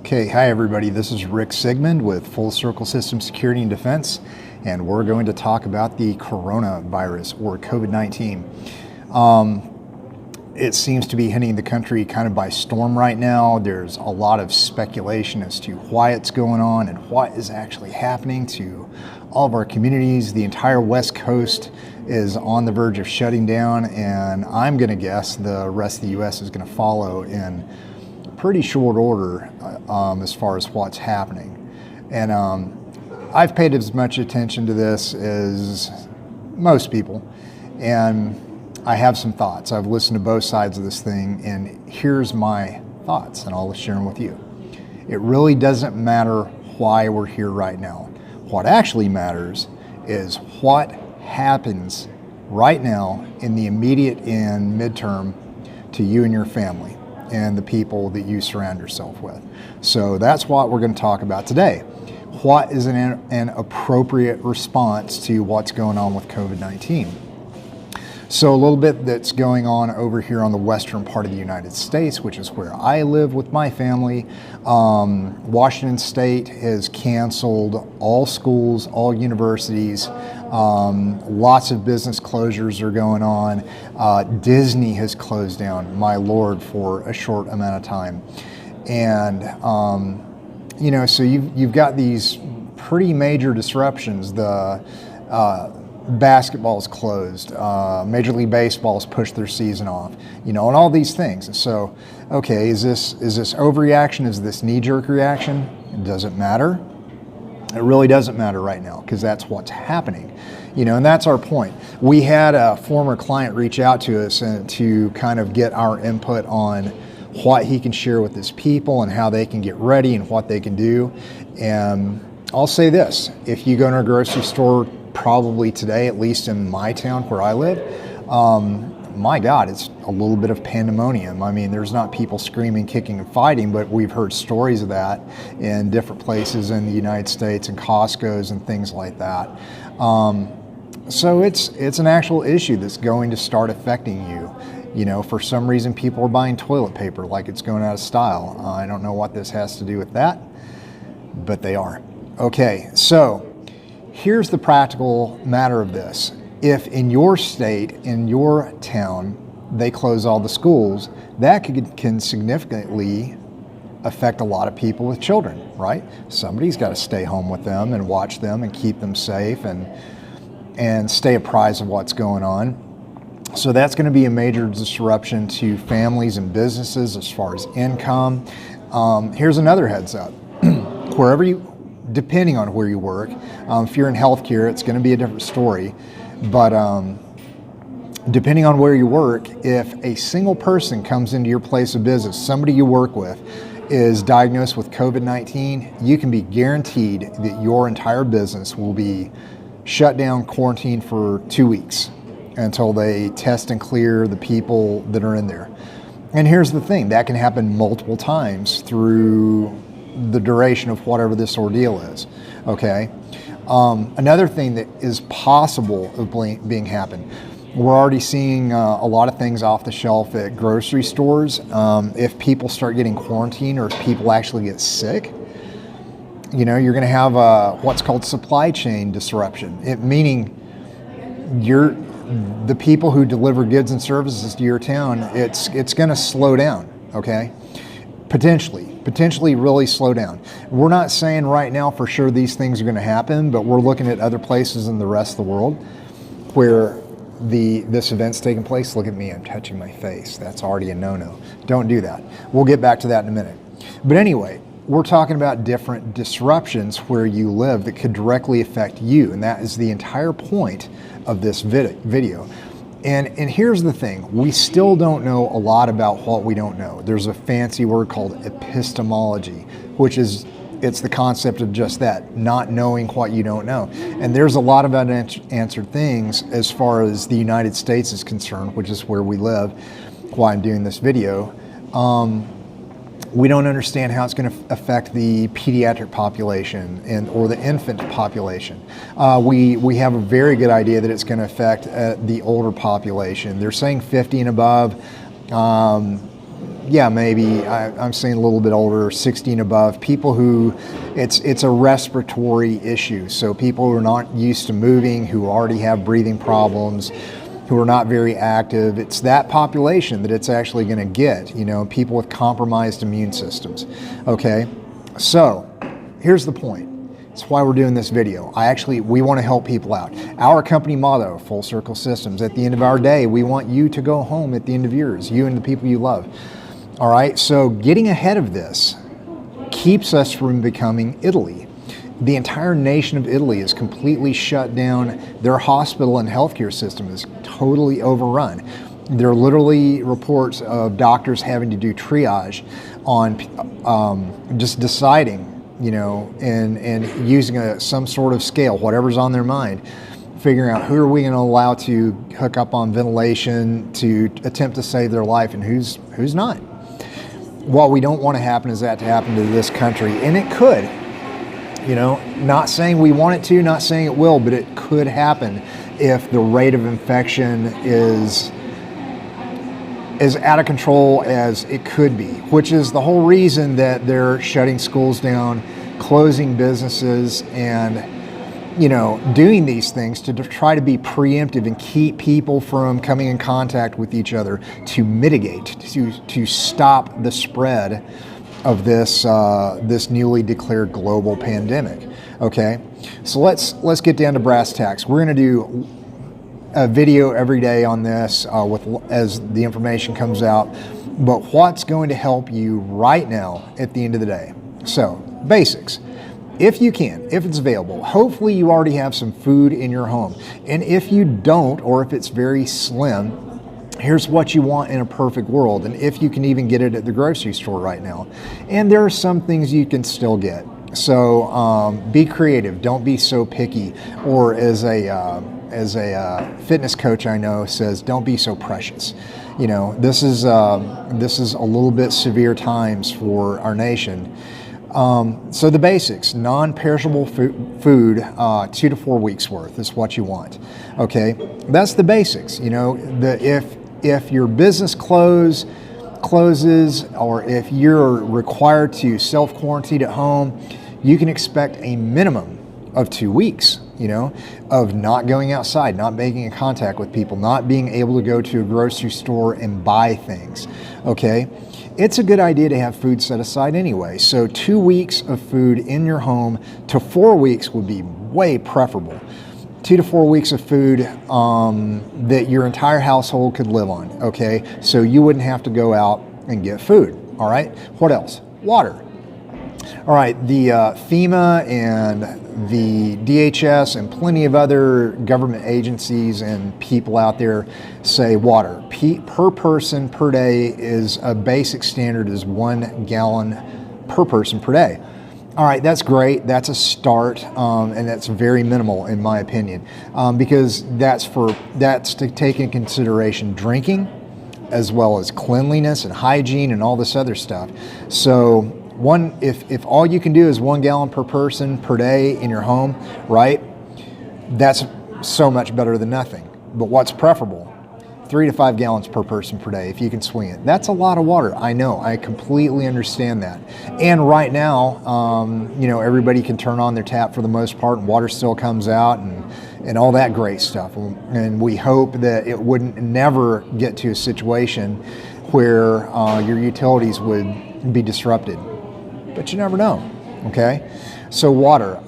Okay, hi everybody. This is Rick Sigmund with Full Circle Systems Security and Defense, and we're going to talk about the coronavirus or COVID-19. It seems to be hitting the country kind of by storm right now. There's a lot of speculation as to why it's going on and what is actually happening to all of our communities. The entire West Coast is on the verge of shutting down, and I'm going to guess the rest of the U.S. is going to follow in pretty short order as far as what's happening. And I've paid as much attention to this as most people, and I have some thoughts. I've listened to both sides of this thing, and here's my thoughts, and I'll share them with you. It really doesn't matter why we're here right now. What actually matters is what happens right now in the immediate and midterm to you and your family and the people that you surround yourself with. So that's what we're going to talk about today. What is an appropriate response to what's going on with COVID-19? So a little bit that's going on over here on the western part of the United States, which is where I live with my family. Washington State has canceled all schools, all universities. Lots of business closures are going on. Disney has closed down, my Lord, for a short amount of time. And, so you've got these pretty major disruptions. The basketball's closed, Major League Baseball's pushed their season off, and all these things. And so, okay, is this overreaction? Is this knee-jerk reaction? It doesn't matter. It really doesn't matter right now because that's what's happening, and that's our point. We had a former client reach out to us and to kind of get our input on what he can share with his people and how they can get ready and what they can do. And I'll say this, if you go to a grocery store probably today, at least in my town where I live, my God, it's a little bit of pandemonium. I mean, there's not people screaming, kicking, and fighting, but we've heard stories of that in different places in the United States and Costco's and things like that. So it's an actual issue that's going to start affecting you. For some reason, people are buying toilet paper like it's going out of style. I don't know what this has to do with that, but they are. Okay, so here's the practical matter of this. If in your state, in your town, they close all the schools, that can significantly affect a lot of people with children, right? Somebody's got to stay home with them and watch them and keep them safe and stay apprised of what's going on. So that's going to be a major disruption to families and businesses as far as income. Here's another heads up. Depending on where you work, if you're in healthcare, it's going to be a different story. But depending on where you work, if a single person comes into your place of business, somebody you work with, is diagnosed with COVID-19, you can be guaranteed that your entire business will be shut down, quarantined for 2 weeks until they test and clear the people that are in there. And here's the thing, that can happen multiple times through the duration of whatever this ordeal is, okay? Another thing that is possible of being happen, we're already seeing a lot of things off the shelf at grocery stores. If people start getting quarantined or if people actually get sick, you're going to have what's called supply chain disruption. Meaning the people who deliver goods and services to your town, it's going to slow down, okay? Potentially really slow down. We're not saying right now for sure these things are going to happen, but we're looking at other places in the rest of the world where this event's taking place. Look at me, I'm touching my face. That's already a no-no. Don't do that. We'll get back to that in a minute. But anyway, we're talking about different disruptions where you live that could directly affect you, and that is the entire point of this video. And here's the thing, we still don't know a lot about what we don't know. There's a fancy word called epistemology, which is, it's the concept of just that, not knowing what you don't know. And there's a lot of unanswered things as far as the United States is concerned, which is where we live, why I'm doing this video. We don't understand how it's going to affect the pediatric population or the infant population. We have a very good idea that it's going to affect the older population. They're saying 50 and above. yeah, maybe I'm saying a little bit older, 60 and above, people who it's a respiratory issue. So people who are not used to moving, who already have breathing problems, who are not very active, it's that population that it's actually going to get, people with compromised immune systems. Okay, so here's the point. That's why we're doing this video. We want to help people out. Our company motto, Full Circle Systems, at the end of our day, we want you to go home at the end of yours, you and the people you love. All right, so getting ahead of this keeps us from becoming Italy. The entire nation of Italy is completely shut down. Their hospital and healthcare system is totally overrun. There are literally reports of doctors having to do triage on just deciding, and using some sort of scale, whatever's on their mind, figuring out who are we going to allow to hook up on ventilation to attempt to save their life and who's not. What we don't want to happen is that to happen to this country, and it could. Not saying we want it to, not saying it will, but it could happen if the rate of infection is as out of control as it could be, which is the whole reason that they're shutting schools down, closing businesses, and doing these things to try to be preemptive and keep people from coming in contact with each other, to mitigate, to stop the spread of this newly declared global pandemic. Okay, so let's get down to brass tacks. We're going to do a video every day on this as the information comes out, but what's going to help you right now at the end of the day. So basics. If you can, if it's available, hopefully you already have some food in your home. And if you don't, or if it's very slim, here's what you want in a perfect world. And if you can even get it at the grocery store right now. And there are some things you can still get. So be creative, don't be so picky. Or as a fitness coach I know says, don't be so precious. This is a little bit severe times for our nation. So the basics, non-perishable food, 2 to 4 weeks worth is what you want. Okay, that's the basics. If your business closes, or if you're required to self-quarantine at home, you can expect a minimum of 2 weeks, of not going outside, not making contact with people, not being able to go to a grocery store and buy things. Okay. It's a good idea to have food set aside anyway. So 2 weeks of food in your home to 4 weeks would be way preferable. 2 to 4 weeks of food that your entire household could live on, okay? So you wouldn't have to go out and get food, all right? What else? Water. All right, the FEMA and the DHS and plenty of other government agencies and people out there say water per person per day is a basic standard is 1 gallon per person per day. All right, that's great. That's a start, and that's very minimal in my opinion, because that's to take in consideration drinking, as well as cleanliness and hygiene and all this other stuff. So if all you can do is 1 gallon per person per day in your home, right? That's so much better than nothing. But what's preferable? 3 to 5 gallons per person per day, if you can swing it. That's a lot of water. I know. I completely understand that. And right now, everybody can turn on their tap for the most part, and water still comes out and all that great stuff. And we hope that it wouldn't never get to a situation where your utilities would be disrupted. But you never know, okay? So water,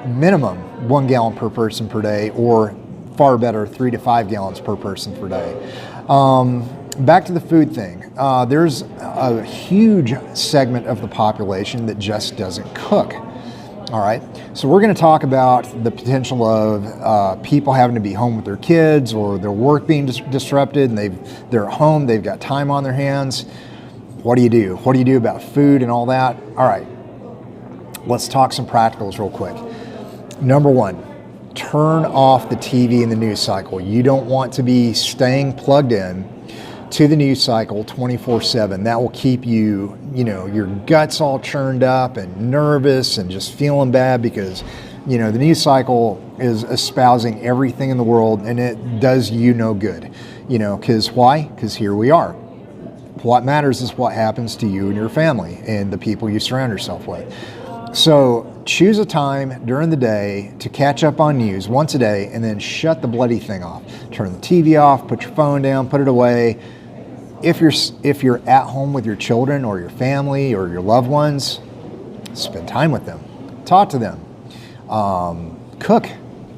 minimum 1 gallon per person per day, or far better, 3 to 5 gallons per person per day. Back to the food thing. There's a huge segment of the population that just doesn't cook. All right, so we're going to talk about the potential of people having to be home with their kids, or their work being disrupted, and they're at home, they've got time on their hands. What do you do? What do you do about food and all that? All right, let's talk some practicals real quick. Number one, turn off the TV and the news cycle. You don't want to be staying plugged in to the news cycle 24/7. That will keep you, your guts all churned up and nervous and just feeling bad because, the news cycle is espousing everything in the world, and it does you no good, because why? Because here we are. What matters is what happens to you and your family and the people you surround yourself with. So choose a time during the day to catch up on news once a day, and then shut the bloody thing off. Turn the TV off, put your phone down, put it away. If you're at home with your children or your family or your loved ones, spend time with them, talk to them, cook,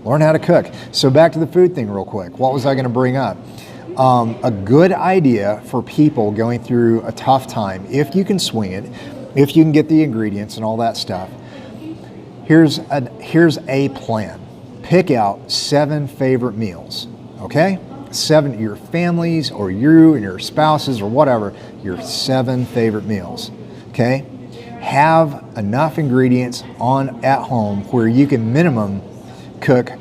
learn how to cook. So back to the food thing real quick. What was I going to bring up? A good idea for people going through a tough time, if you can swing it, if you can get the ingredients and all that stuff. Here's a plan. Pick out 7 favorite meals, okay? 7, your families or you and your spouses or whatever, your 7 favorite meals, okay? Have enough ingredients at home where you can minimum cook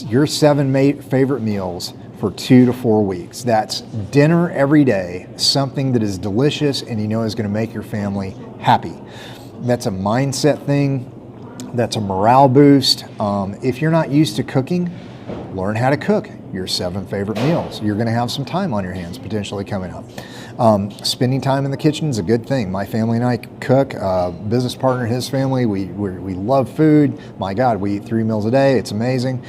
your 7 favorite meals for 2 to 4 weeks. That's dinner every day, something that is delicious and you know is going to make your family happy. That's a mindset thing. That's a morale boost. If you're not used to cooking, learn how to cook your 7 favorite meals. You're going to have some time on your hands potentially coming up. Spending time in the kitchen is a good thing. My family and I cook. Business partner, his family, we love food. My God, we eat 3 meals a day. It's amazing.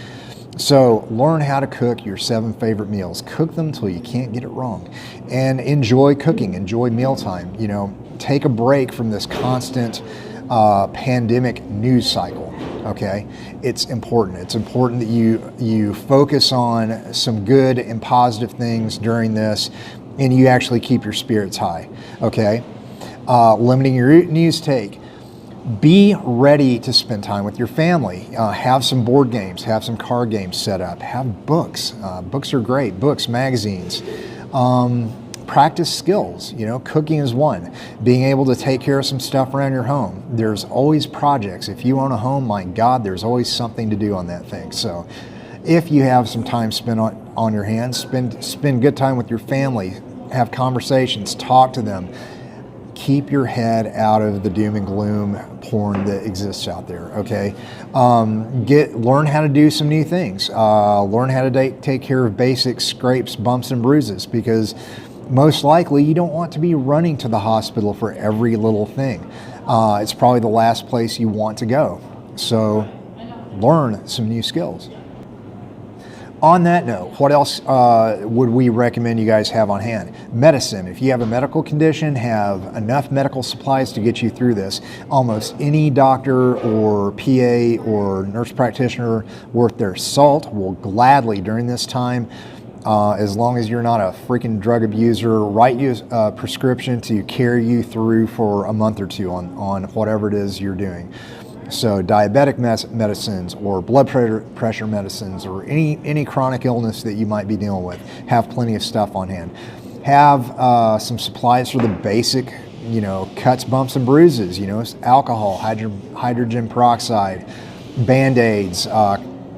So learn how to cook your 7 favorite meals. Cook them till you can't get it wrong, and enjoy cooking. Enjoy mealtime. You know, take a break from this constant pandemic news cycle. Okay, it's important. It's important that you focus on some good and positive things during this, and you actually keep your spirits high. Okay, limiting your news take. Be ready to spend time with your family. Have some board games, have some card games set up, have books. Books are great, books, magazines. Practice skills, you know, cooking is one. Being able to take care of some stuff around your home. There's always projects. If you own a home, my God, there's always something to do on that thing. So if you have some time spent on your hands, spend good time with your family, have conversations, talk to them. Keep your head out of the doom and gloom porn that exists out there, okay? Learn how to do some new things. Learn how to take care of basic scrapes, bumps, and bruises, because most likely you don't want to be running to the hospital for every little thing. It's probably the last place you want to go. So learn some new skills. On that note, what else would we recommend you guys have on hand? Medicine. If you have a medical condition, have enough medical supplies to get you through this. Almost any doctor or PA or nurse practitioner worth their salt will gladly, during this time, as long as you're not a freaking drug abuser, write you a prescription to carry you through for a month or 2 on whatever it is you're doing. So diabetic medicines or blood pressure medicines or any chronic illness that you might be dealing with, have plenty of stuff on hand. Have some supplies for the basic, you know, cuts, bumps, and bruises, you know, alcohol, hydrogen peroxide, Band-Aids,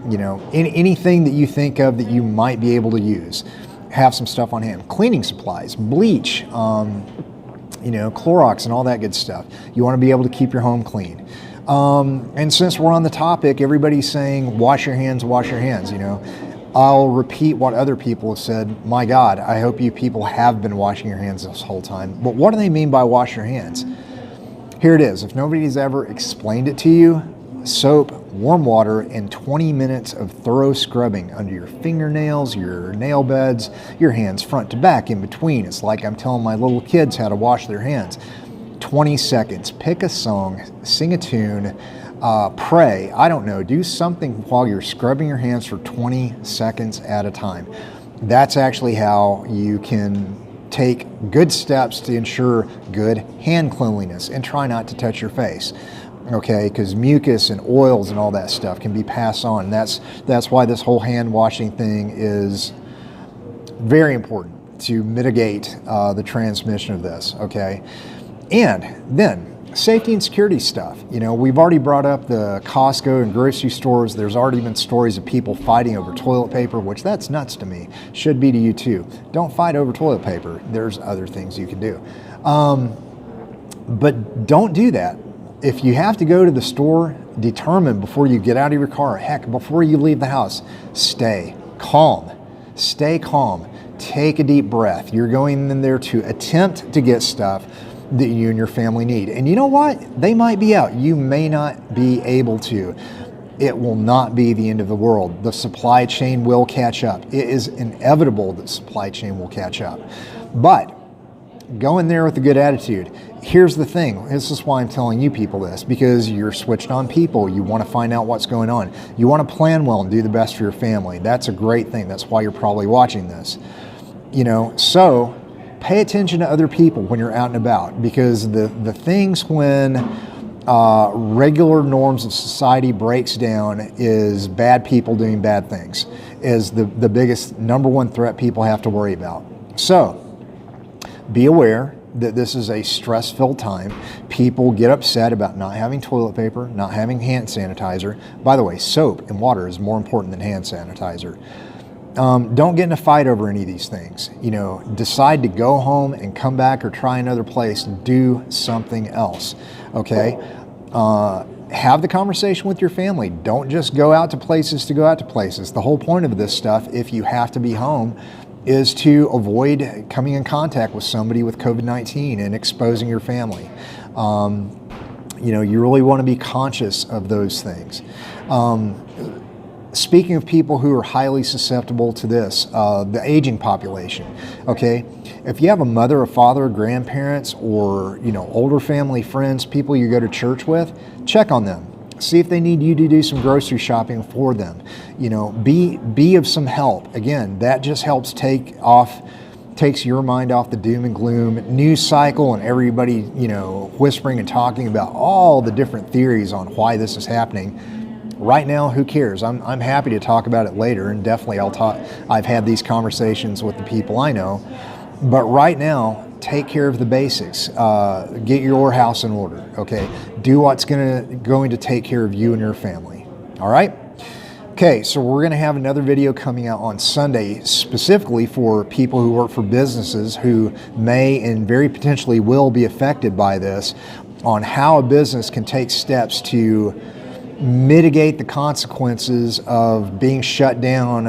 you know, anything that you think of that you might be able to use. Have some stuff on hand. Cleaning supplies, bleach, you know, Clorox and all that good stuff. You want to be able to keep your home clean. And since we're on the topic, everybody's saying, wash your hands, you know. I'll repeat what other people have said. My God, I hope you people have been washing your hands this whole time. But what do they mean by wash your hands? Here it is. If nobody's ever explained it to you, soap, warm water, and 20 minutes of thorough scrubbing under your fingernails, your nail beds, your hands front to back, in between. It's like I'm telling my little kids how to wash their hands. 20 seconds. Pick a song, sing a tune, pray. I don't know. Do something while you're scrubbing your hands for 20 seconds at a time. That's actually how you can take good steps to ensure good hand cleanliness, and try not to touch your face. Okay, because mucus and oils and all that stuff can be passed on. That's why this whole hand washing thing is very important to mitigate the transmission of this. Okay. And then safety and security stuff. You know, we've already brought up the Costco and grocery stores. There's already been stories of people fighting over toilet paper, which that's nuts to me. Should be to you too. Don't fight over toilet paper. There's other things you can do. But don't do that. If you have to go to the store, determine before you get out of your car, heck, before you leave the house, stay calm. Stay calm. take a deep breath. You're going in there to attempt to get stuff that you and your family need. And you know what? They might be out. You may not be able to. It will not be the end of the world. The supply chain will catch up. It is inevitable that supply chain will catch up. But go in there with a good attitude. Here's the thing. This is why I'm telling you people this, because you're switched on people. You want to find out what's going on. You want to plan well and do the best for your family. That's a great thing. That's why you're probably watching this. So pay attention to other people when you're out and about, because the things when regular norms of society breaks down is bad people doing bad things is the biggest number one threat people have to worry about. So be aware that this is a stress-filled time. People get upset about not having toilet paper, not having hand sanitizer. By the way, soap and water is more important than hand sanitizer. Don't get in a fight over any of these things. Decide to go home and come back or try another place. Do something else, okay? Have the conversation with your family. Don't just go out to places to go out to places. The whole point of this stuff, if you have to be home, is to avoid coming in contact with somebody with COVID-19 and exposing your family. You really want to be conscious of those things. Speaking of people who are highly susceptible to this, the aging population, okay? If you have a mother, a father, grandparents, or, older family friends, people you go to church with, check on them. See if they need you to do some grocery shopping for them. Be of some help. Again, that just helps takes your mind off the doom and gloom news cycle and everybody, whispering and talking about all the different theories on why this is happening. Right now, who cares? I'm happy to talk about it later, and definitely I've had these conversations with the people I know. But right now, take care of the basics. Get your house in order, okay? Do what's going to take care of you and your family, all right? Okay, so we're going to have another video coming out on Sunday specifically for people who work for businesses who may and very potentially will be affected by this, on how a business can take steps to mitigate the consequences of being shut down,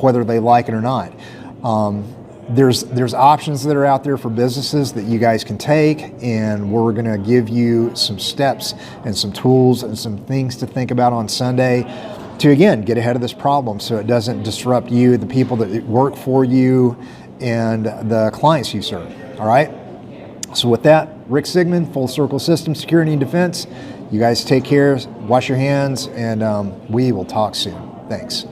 whether they like it or not. There's options that are out there for businesses that you guys can take, and we're going to give you some steps and some tools and some things to think about on Sunday to, again, get ahead of this problem so it doesn't disrupt you, the people that work for you, and the clients you serve. All right? So with that, Rick Sigmund, Full Circle Systems Security and Defense. You guys take care, wash your hands, and we will talk soon. Thanks.